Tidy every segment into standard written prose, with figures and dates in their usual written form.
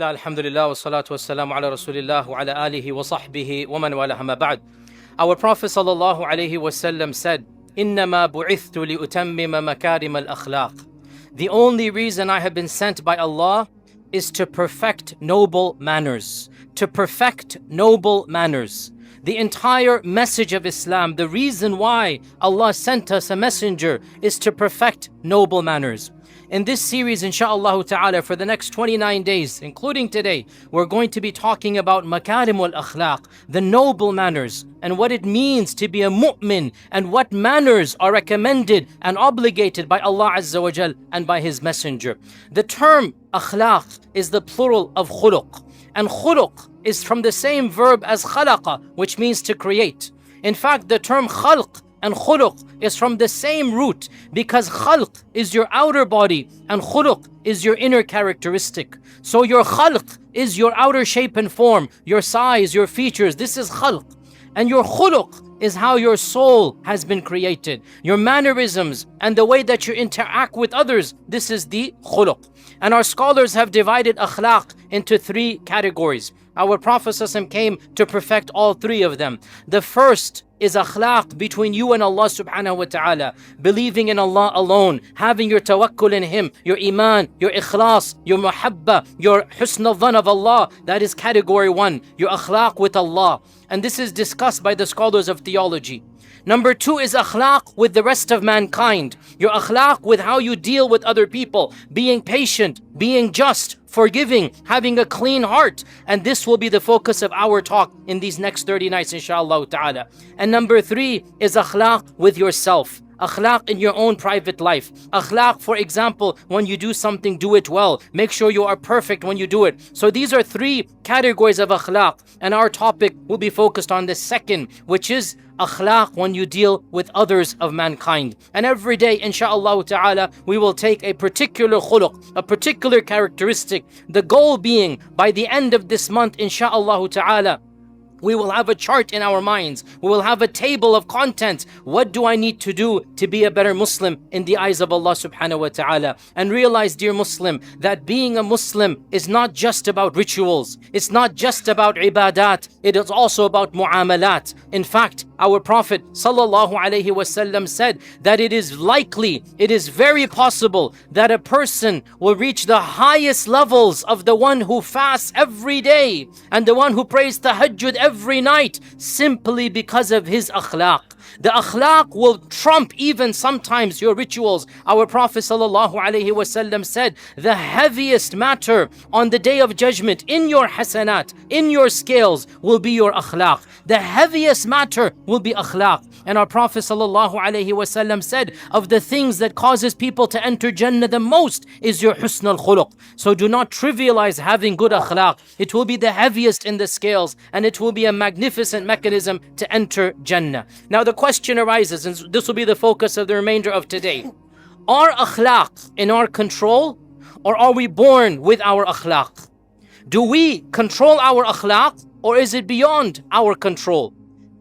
Alhamdulillah wa salatu wa salamu ala rasulillah wa ala alihi wa sahbihi wa man walaha ma ba'd. Our Prophet sallallahu alayhi wa sallam said, إِنَّمَا بُعِثْتُ لِأُتَمِّمَ مَكَارِمَ الْأَخْلَاقِ. The only reason I have been sent by Allah is to perfect noble manners. To perfect noble manners. The entire message of Islam, the reason why Allah sent us a messenger is to perfect noble manners. In this series, insha'Allah ta'ala, for the next 29 days, including today, we're going to be talking about makarim al-akhlaq, the noble manners, and what it means to be a mu'min, and what manners are recommended and obligated by Allah Azza wa Jal and by His Messenger. The term akhlaq is the plural of khuluq, and khuluq is from the same verb as khalaqa, which means to create. In fact, the term khalq and khuluq is from the same root, because khalq is your outer body and khuluq is your inner characteristic. So your khalq is your outer shape and form, your size, your features. This is khalq. And your khuluq is how your soul has been created. Your mannerisms and the way that you interact with others, this is the khuluq. And our scholars have divided akhlaq into three categories. Our Prophet ﷺ came to perfect all three of them. The first is akhlaq between you and Allah subhanahu wa ta'ala. Believing in Allah alone, having your tawakkul in Him, your iman, your ikhlas, your muhabba, your husn al-dhan of Allah. That is category one, your akhlaq with Allah. And this is discussed by the scholars of theology. Number two is akhlaq with the rest of mankind. Your akhlaq with how you deal with other people, being patient, being just, forgiving, having a clean heart. And this will be the focus of our talk in these next 30 nights, inshallah ta'ala. And number three is akhlaq with yourself. Akhlaq in your own private life. Akhlaq, for example, when you do something, do it well. Make sure you are perfect when you do it. So these are three categories of akhlaq. And our topic will be focused on the second, which is akhlaq when you deal with others of mankind. And every day, insha'Allah ta'ala, we will take a particular khuluq, a particular characteristic. The goal being, by the end of this month, insha'Allah ta'ala, we will have a chart in our minds. We will have a table of content. What do I need to do to be a better Muslim in the eyes of Allah subhanahu wa ta'ala? And realize, dear Muslim, that being a Muslim is not just about rituals. It's not just about ibadat. It is also about mu'amalat. In fact, our Prophet sallallahu alaihi wasallam said that it is likely, it is very possible that a person will reach the highest levels of the one who fasts every day and the one who prays tahajjud every night, simply because of his akhlaq. The akhlaq will trump even sometimes your rituals. Our Prophet ﷺ said, the heaviest matter on the day of judgment in your hasanat, in your scales, will be your akhlaq. The heaviest matter will be akhlaq. And our Prophet ﷺ said, of the things that causes people to enter Jannah the most is your husn al-khuluq. So do not trivialize having good akhlaq. It will be the heaviest in the scales, and it will be a magnificent mechanism to enter Jannah. Now the question arises, and this will be the focus of the remainder of today. Are akhlaq in our control, or are we born with our akhlaq? Do we control our akhlaq, or is it beyond our control?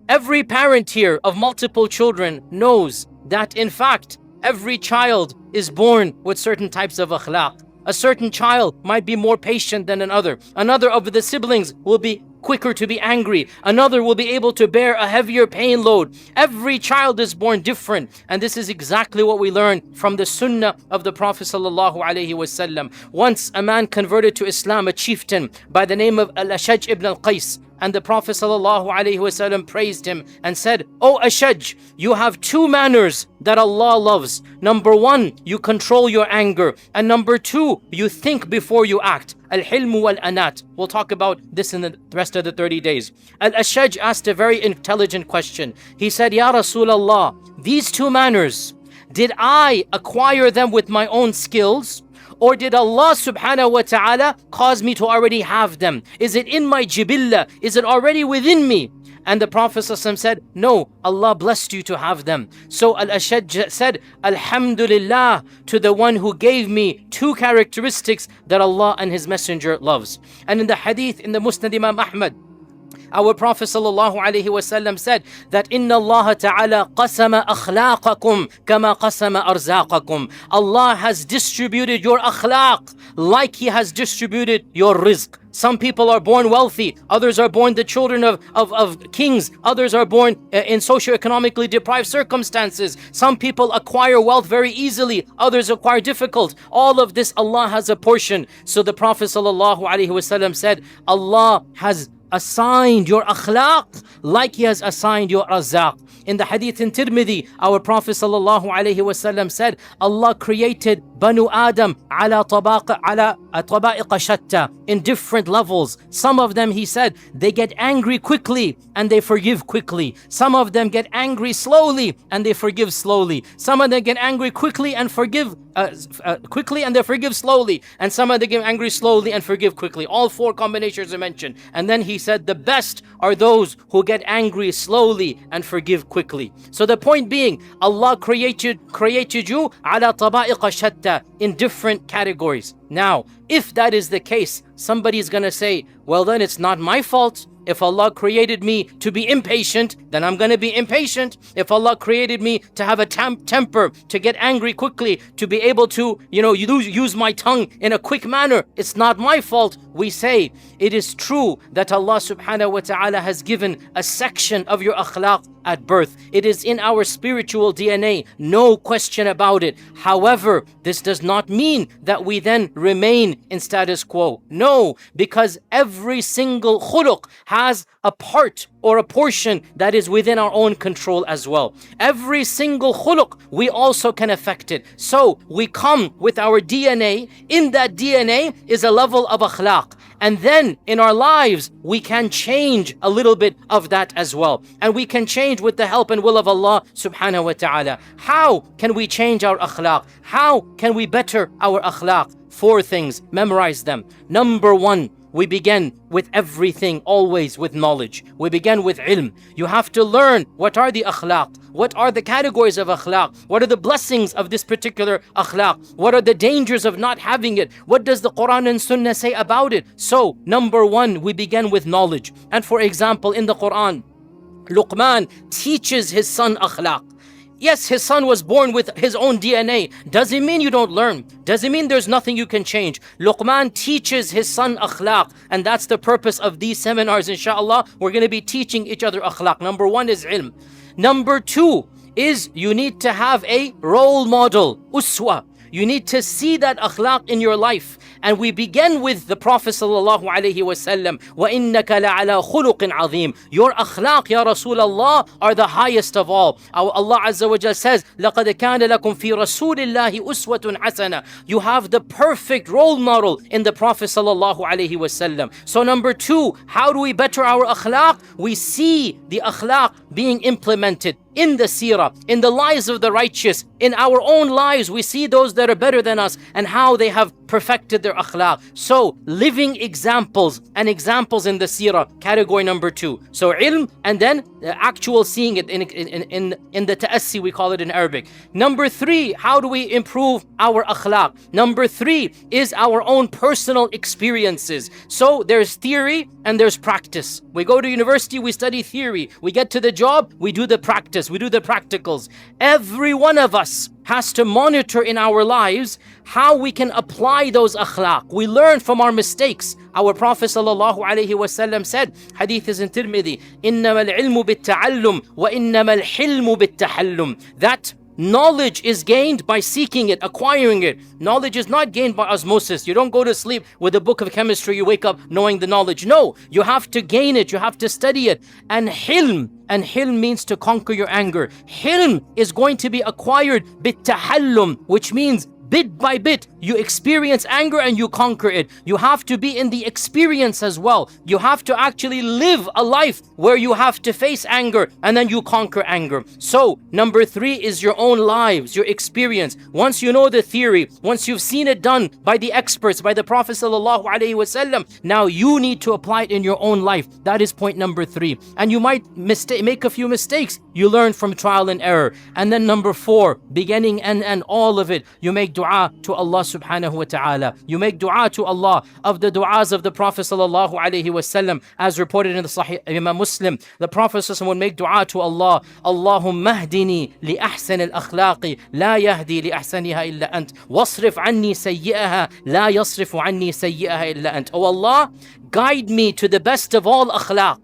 Every parent here of multiple children knows that in fact, every child is born with certain types of akhlaq. A certain child might be more patient than another. Another of the siblings will be quicker to be angry. Another will be able to bear a heavier pain load. Every child is born different. And this is exactly what we learn from the sunnah of the Prophet ﷺ. Once a man converted to Islam, a chieftain by the name of Al-Ashaj ibn al-Qais. And the Prophet ﷺ praised him and said, "O Ashaj, you have two manners that Allah loves. Number one, you control your anger. And number two, you think before you act. Al-hilmu wal-anat." We'll talk about this in the rest of the 30 days. Al-Ashaj asked a very intelligent question. He said, "Ya Rasulullah, these two manners, did I acquire them with my own skills? Or did Allah subhanahu wa ta'ala cause me to already have them? Is it in my jibillah? Is it already within me?" And the Prophet ﷺ said, "No, Allah blessed you to have them." So Al-Ashaj said, "Alhamdulillah to the one who gave me two characteristics that Allah and His Messenger loves." And in the hadith in the Musnad Imam Ahmad, Our Prophet ﷺ said that Inna Allah Ta'ala qasama akhlaqakum kama qasama arzaqakum. Allah has distributed your akhlaq like He has distributed your rizq. Some people are born wealthy, others are born the children of kings, others are born in socioeconomically deprived circumstances. Some people acquire wealth very easily, others acquire difficult. All of this Allah has a portion. So the Prophet ﷺ said, Allah has assigned your akhlaq like He has assigned your razaq. In the hadith in Tirmidhi, our Prophet ﷺ said, Allah created Banu Adam ala taba'iqa shatta, in different levels. Some of them, He said, they get angry quickly and they forgive quickly. Some of them get angry slowly and they forgive slowly. Some of them get angry quickly and forgive quickly and they forgive slowly. And some of them get angry slowly and forgive quickly. All four combinations are mentioned. And then He said the best are those who get angry slowly and forgive quickly. So the point being, Allah created you ala taba'iqa shatta, in different categories. Now, if that is the case, somebody is going to say, well, then it's not my fault. If Allah created me to be impatient, then I'm going to be impatient. If Allah created me to have a temper, to get angry quickly, to be able to, use my tongue in a quick manner, it's not my fault. We say, it is true that Allah subhanahu wa ta'ala has given a section of your akhlaq at birth. It is in our spiritual DNA, no question about it. However, this does not mean that we then remain in status quo. No, because every single khuluq has a part or a portion that is within our own control as well. Every single khuluq, we also can affect it. So we come with our DNA. In that DNA is a level of akhlaq. And then in our lives, we can change a little bit of that as well. And we can change with the help and will of Allah subhanahu wa ta'ala. How can we change our akhlaq? How can we better our akhlaq? 4 things, memorize them. Number 1, we begin with everything always with knowledge. We begin with ilm. You have to learn what are the akhlaq, what are the categories of akhlaq, what are the blessings of this particular akhlaq, what are the dangers of not having it, what does the Quran and Sunnah say about it. So number 1, we begin with knowledge. And for example, in the Quran, Luqman teaches his son akhlaq. Yes, his son was born with his own DNA. Doesn't mean you don't learn. Doesn't mean there's nothing you can change. Luqman teaches his son akhlaq. And that's the purpose of these seminars, inshallah. We're going to be teaching each other akhlaq. Number 1 is ilm. Number 2 is you need to have a role model, uswa. You need to see that akhlaq in your life. And we begin with the Prophet sallallahu alaihi wasallam. وَإِنَّكَ لَعَلَى خُلُقٍ عَظِيمٍ. Your akhlaq, Ya Rasulullah, are the highest of all. Allah Azza wa Jal says, لَقَدْ كَانَ لَكُمْ فِي رَسُولِ اللَّهِ أُسْوَةٌ حَسَنَةٌ. You have the perfect role model in the Prophet sallallahu alaihi wasallam. So number 2, how do we better our akhlaq? We see the akhlaq being implemented in the seerah, in the lives of the righteous, in our own lives. We see those that are better than us and how they have perfected their akhlaq. So living examples and examples in the seerah, category number 2. So ilm, and then the actual seeing it in the ta'assi, we call it in Arabic. Number 3, how do we improve our akhlaq? Number 3 is our own personal experiences. So there's theory and there's practice. We go to university, we study theory. We get to the job, we do the practice, we do the practicals. Every one of us has to monitor in our lives how we can apply those akhlaq. We learn from our mistakes. Our Prophet sallallahu alaihi wasallam said, hadith is in Tirmidhi, إِنَّمَا الْعِلْمُ بِالتَّعَلُّمِ وَإِنَّمَا الْحِلْمُ بِالتَّحَلُّمِ. That knowledge is gained by seeking it, acquiring it. Knowledge is not gained by osmosis. You don't go to sleep with a book of chemistry, you wake up knowing the knowledge. No, you have to gain it, you have to study it. And hilm means to conquer your anger. Hilm is going to be acquired bittahallum, which means bit by bit, you experience anger and you conquer it. You have to be in the experience as well. You have to actually live a life where you have to face anger and then you conquer anger. So, number 3 is your own lives, your experience. Once you know the theory, once you've seen it done by the experts, by the Prophet sallallahu alaihi wasallam, now you need to apply it in your own life. That is point number 3. And you might make a few mistakes. You learn from trial and error. And then number 4, beginning and all of it, you make dua to Allah subhanahu wa ta'ala. You make dua to Allah of the du'as of the Prophet sallallahu alaihi wasallam, as reported in the Sahih Imam Muslim. The Prophet sallallahu alaihi wasallam would make dua to Allah, Allahumma hdini li ahsan al-akhlaqi la yahdi li ahsaniha illa ant wasrif anni sayyi'aha la yasrifu anni sayyi'aha illa ant. Oh Allah, guide me to the best of all akhlaq,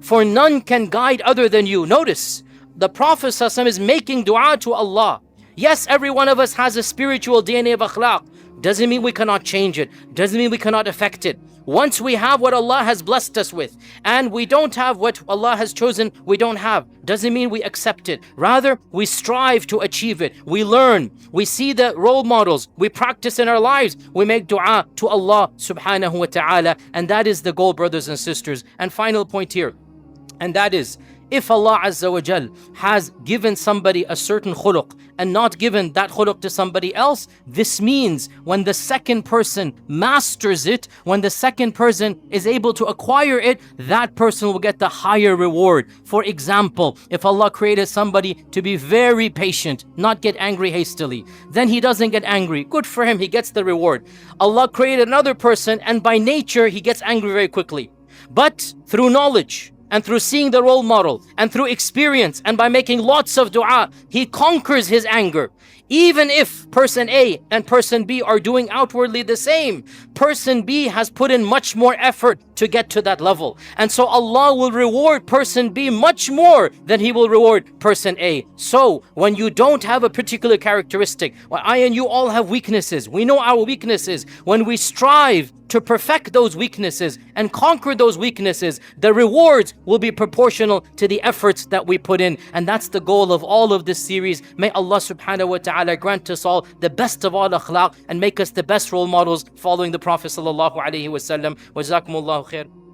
for none can guide other than you. Notice, the Prophet ﷺ is making dua to Allah. Yes, every one of us has a spiritual DNA of akhlaq. Doesn't mean we cannot change it. Doesn't mean we cannot affect it. Once we have what Allah has blessed us with, and we don't have what Allah has chosen we don't have, doesn't mean we accept it. Rather, we strive to achieve it. We learn. We see the role models. We practice in our lives. We make dua to Allah subhanahu wa ta'ala. And that is the goal, brothers and sisters. And final point here, and that is, if Allah Azza wa Jal has given somebody a certain khuluq and not given that khuluq to somebody else, this means when the second person masters it, when the second person is able to acquire it, that person will get the higher reward. For example, if Allah created somebody to be very patient, not get angry hastily, then he doesn't get angry. Good for him, he gets the reward. Allah created another person and by nature he gets angry very quickly. But through knowledge, and through seeing the role model, and through experience, and by making lots of dua, he conquers his anger. Even if person A and person B are doing outwardly the same, person B has put in much more effort to get to that level. And so Allah will reward person B much more than He will reward person A. So when you don't have a particular characteristic, well, I and you all have weaknesses. We know our weaknesses. When we strive to perfect those weaknesses and conquer those weaknesses, the rewards will be proportional to the efforts that we put in. And that's the goal of all of this series. May Allah subhanahu wa ta'ala grant us all the best of all akhlaq and make us the best role models following the Prophet sallallahu alaihi wasallam. Wa jazakumullahu khair.